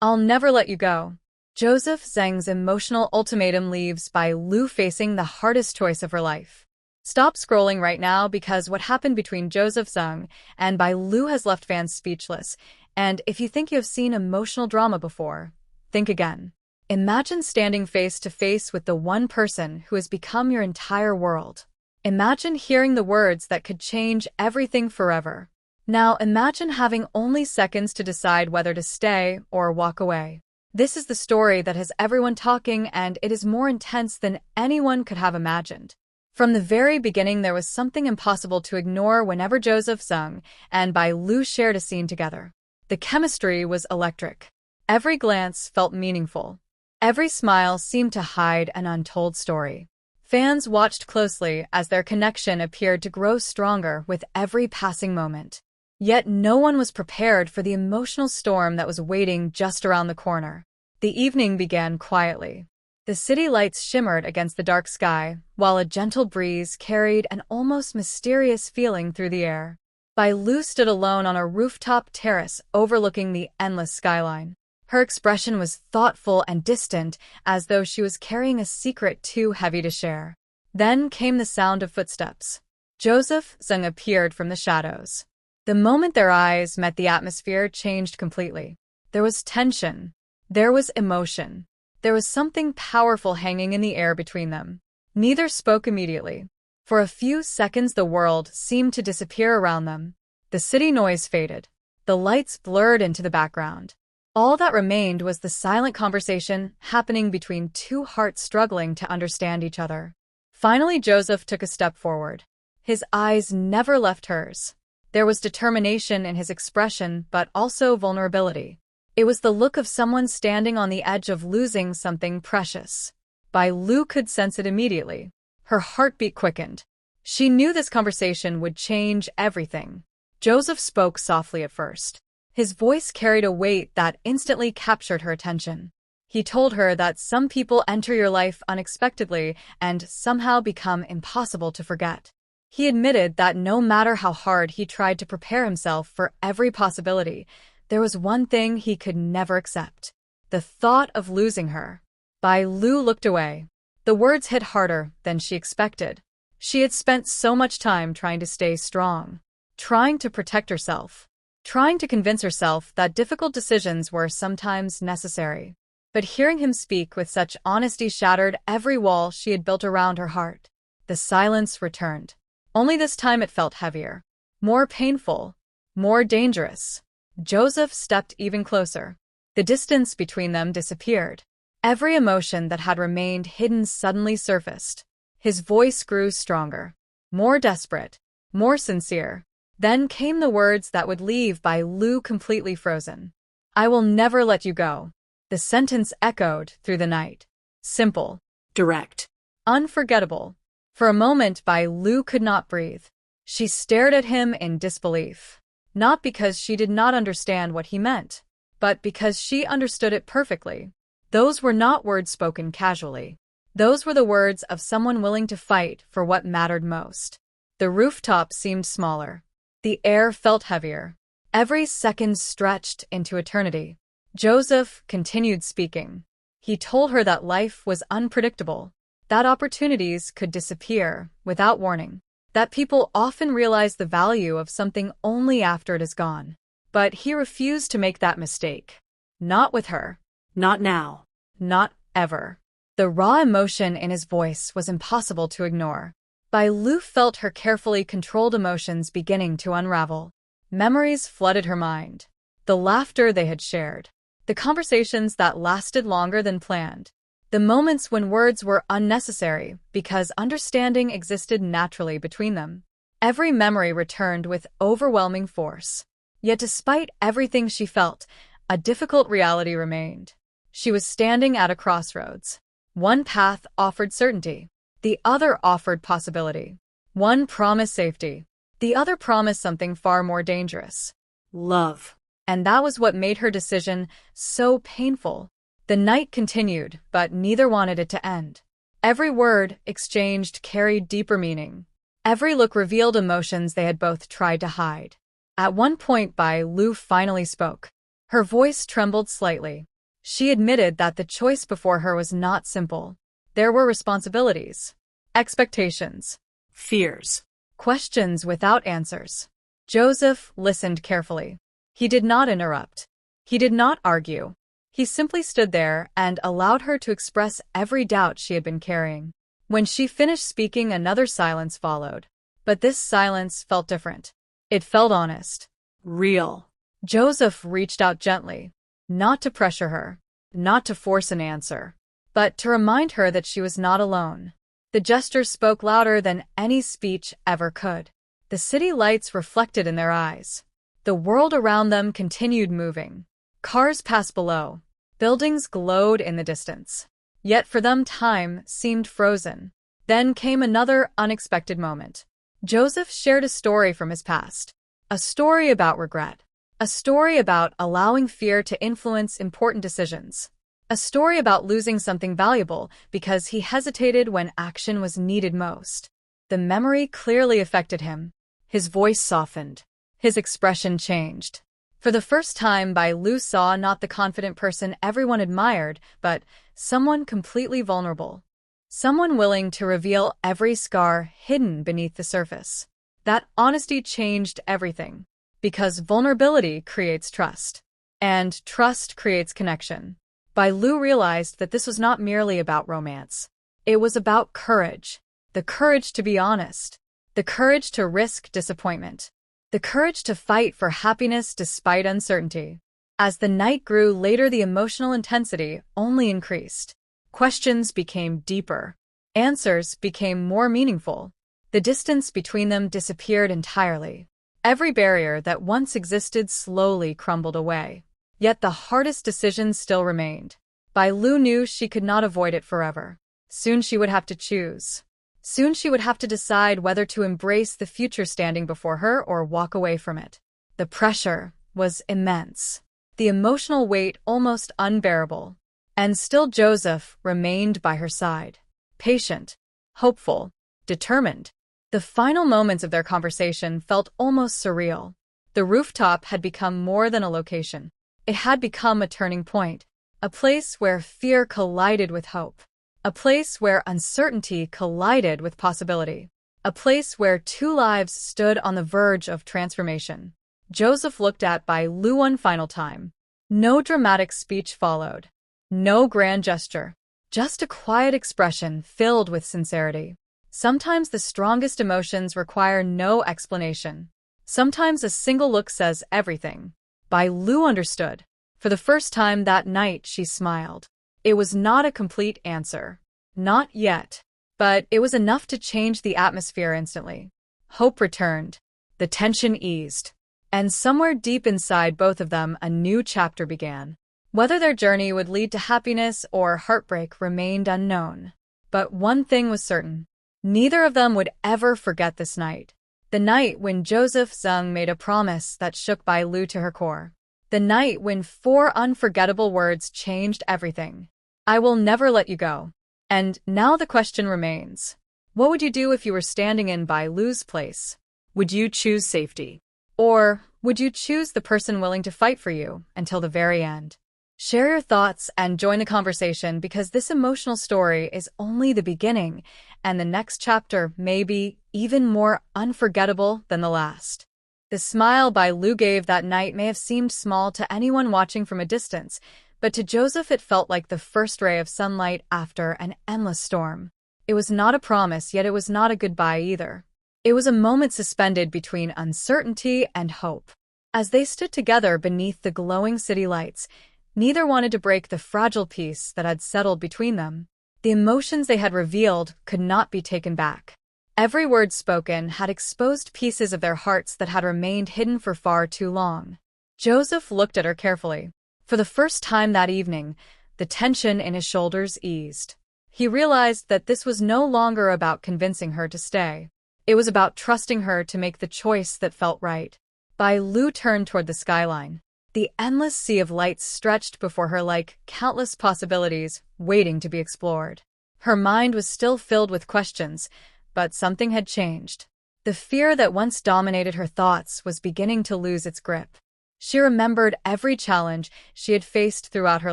I'll never let you go. Joseph Zeng's emotional ultimatum leaves Bai Lu facing the hardest choice of her life. Stop scrolling right now because what happened between Joseph Zeng and Bai Lu has left fans speechless, and if you think you have seen emotional drama before, think again. Imagine standing face to face with the one person who has become your entire world. Imagine hearing the words that could change everything forever. Now imagine having only seconds to decide whether to stay or walk away. This is the story that has everyone talking, and it is more intense than anyone could have imagined. From the very beginning, there was something impossible to ignore whenever Joseph Zeng and Bai Lu shared a scene together. The chemistry was electric. Every glance felt meaningful. Every smile seemed to hide an untold story. Fans watched closely as their connection appeared to grow stronger with every passing moment. Yet no one was prepared for the emotional storm that was waiting just around the corner. The evening began quietly. The city lights shimmered against the dark sky, while a gentle breeze carried an almost mysterious feeling through the air. Bai Lu stood alone on a rooftop terrace overlooking the endless skyline. Her expression was thoughtful and distant, as though she was carrying a secret too heavy to share. Then came the sound of footsteps. Joseph Zeng appeared from the shadows. The moment their eyes met, the atmosphere changed completely. There was tension. There was emotion. There was something powerful hanging in the air between them. Neither spoke immediately. For a few seconds, the world seemed to disappear around them. The city noise faded. The lights blurred into the background. All that remained was the silent conversation happening between two hearts struggling to understand each other. Finally, Joseph took a step forward. His eyes never left hers. There was determination in his expression, but also vulnerability. It was the look of someone standing on the edge of losing something precious. Bai Lu could sense it immediately. Her heartbeat quickened. She knew this conversation would change everything. Joseph spoke softly at first. His voice carried a weight that instantly captured her attention. He told her that some people enter your life unexpectedly and somehow become impossible to forget. He admitted that no matter how hard he tried to prepare himself for every possibility, there was one thing he could never accept: the thought of losing her. Bai Lu looked away. The words hit harder than she expected. She had spent so much time trying to stay strong, trying to protect herself, trying to convince herself that difficult decisions were sometimes necessary. But hearing him speak with such honesty shattered every wall she had built around her heart. The silence returned. Only this time it felt heavier, more painful, more dangerous. Joseph stepped even closer. The distance between them disappeared. Every emotion that had remained hidden suddenly surfaced. His voice grew stronger, more desperate, more sincere. Then came the words that would leave Bai Lu completely frozen. "I will never let you go." The sentence echoed through the night. Simple, direct, unforgettable. For a moment, Bai Lu could not breathe. She stared at him in disbelief. Not because she did not understand what he meant, but because she understood it perfectly. Those were not words spoken casually. Those were the words of someone willing to fight for what mattered most. The rooftop seemed smaller. The air felt heavier. Every second stretched into eternity. Joseph continued speaking. He told her that life was unpredictable, that opportunities could disappear without warning, that people often realize the value of something only after it is gone. But he refused to make that mistake. Not with her. Not now. Not ever. The raw emotion in his voice was impossible to ignore. Bai Lu felt her carefully controlled emotions beginning to unravel. Memories flooded her mind. The laughter they had shared. The conversations that lasted longer than planned. The moments when words were unnecessary because understanding existed naturally between them. Every memory returned with overwhelming force. Yet despite everything she felt, a difficult reality remained. She was standing at a crossroads. One path offered certainty. The other offered possibility. One promised safety. The other promised something far more dangerous. Love. And that was what made her decision so painful. The night continued, but neither wanted it to end. Every word exchanged carried deeper meaning. Every look revealed emotions they had both tried to hide. At one point, Bai Lu finally spoke. Her voice trembled slightly. She admitted that the choice before her was not simple. There were responsibilities, expectations, fears, questions without answers. Joseph listened carefully. He did not interrupt. He did not argue. He simply stood there and allowed her to express every doubt she had been carrying. When she finished speaking, another silence followed. But this silence felt different. It felt honest, real. Joseph reached out gently, not to pressure her, not to force an answer, but to remind her that she was not alone. The gesture spoke louder than any speech ever could. The city lights reflected in their eyes. The world around them continued moving. Cars passed below. Buildings glowed in the distance. Yet for them time seemed frozen. Then came another unexpected moment. Joseph shared a story from his past. A story about regret. A story about allowing fear to influence important decisions. A story about losing something valuable because he hesitated when action was needed most. The memory clearly affected him. His voice softened. His expression changed. For the first time, Bai Lu saw not the confident person everyone admired, but someone completely vulnerable. Someone willing to reveal every scar hidden beneath the surface. That honesty changed everything. Because vulnerability creates trust. And trust creates connection. Bai Lu realized that this was not merely about romance. It was about courage. The courage to be honest. The courage to risk disappointment. The courage to fight for happiness despite uncertainty. As the night grew later, the emotional intensity only increased. Questions became deeper. Answers became more meaningful. The distance between them disappeared entirely. Every barrier that once existed slowly crumbled away. Yet the hardest decision still remained. Bai Lu knew she could not avoid it forever. Soon she would have to choose. Soon she would have to decide whether to embrace the future standing before her or walk away from it. The pressure was immense. The emotional weight almost unbearable. And still Joseph remained by her side. Patient, hopeful, determined. The final moments of their conversation felt almost surreal. The rooftop had become more than a location. It had become a turning point. A place where fear collided with hope. A place where uncertainty collided with possibility. A place where two lives stood on the verge of transformation. Joseph looked at Bai Lu one final time. No dramatic speech followed. No grand gesture. Just a quiet expression filled with sincerity. Sometimes the strongest emotions require no explanation. Sometimes a single look says everything. Bai Lu understood. For the first time that night, she smiled. It was not a complete answer. Not yet. But it was enough to change the atmosphere instantly. Hope returned. The tension eased. And somewhere deep inside both of them, a new chapter began. Whether their journey would lead to happiness or heartbreak remained unknown. But one thing was certain. Neither of them would ever forget this night. The night when Joseph Zeng made a promise that shook Bai Lu to her core. The night when 4 unforgettable words changed everything. I will never let you go. And now the question remains. What would you do if you were standing in Bai Lu's place? Would you choose safety? Or would you choose the person willing to fight for you until the very end? Share your thoughts and join the conversation, because this emotional story is only the beginning, and the next chapter may be even more unforgettable than the last. The smile Bai Lu gave that night may have seemed small to anyone watching from a distance, but to Joseph it felt like the first ray of sunlight after an endless storm. It was not a promise, yet it was not a goodbye either. It was a moment suspended between uncertainty and hope. As they stood together beneath the glowing city lights, neither wanted to break the fragile peace that had settled between them. The emotions they had revealed could not be taken back. Every word spoken had exposed pieces of their hearts that had remained hidden for far too long. Joseph looked at her carefully. For the first time that evening, the tension in his shoulders eased. He realized that this was no longer about convincing her to stay. It was about trusting her to make the choice that felt right. Bai Lu turned toward the skyline. The endless sea of lights stretched before her like countless possibilities waiting to be explored. Her mind was still filled with questions, but something had changed. The fear that once dominated her thoughts was beginning to lose its grip. She remembered every challenge she had faced throughout her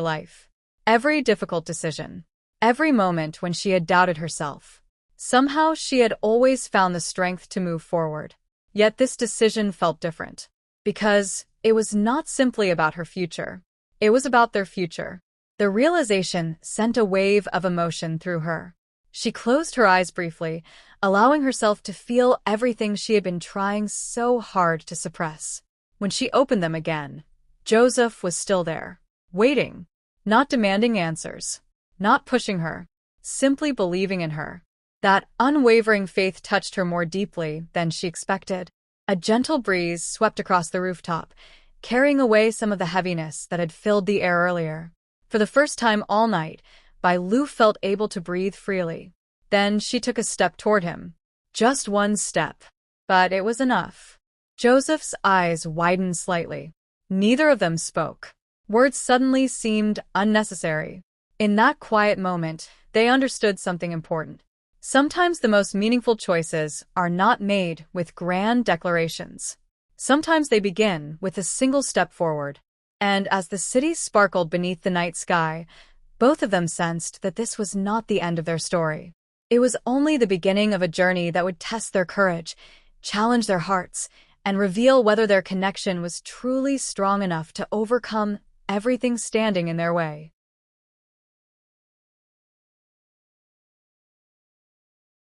life, every difficult decision, every moment when she had doubted herself. Somehow she had always found the strength to move forward. Yet this decision felt different, because it was not simply about her future. It was about their future. The realization sent a wave of emotion through her. She closed her eyes briefly, allowing herself to feel everything she had been trying so hard to suppress. When she opened them again, Joseph was still there, waiting, not demanding answers, not pushing her, simply believing in her. That unwavering faith touched her more deeply than she expected. A gentle breeze swept across the rooftop, carrying away some of the heaviness that had filled the air earlier. For the first time all night, Bai Lu felt able to breathe freely. Then she took a step toward him. Just one step. But it was enough. Joseph's eyes widened slightly. Neither of them spoke. Words suddenly seemed unnecessary. In that quiet moment, they understood something important. Sometimes the most meaningful choices are not made with grand declarations. Sometimes they begin with a single step forward. And as the city sparkled beneath the night sky, both of them sensed that this was not the end of their story. It was only the beginning of a journey that would test their courage, challenge their hearts, and reveal whether their connection was truly strong enough to overcome everything standing in their way.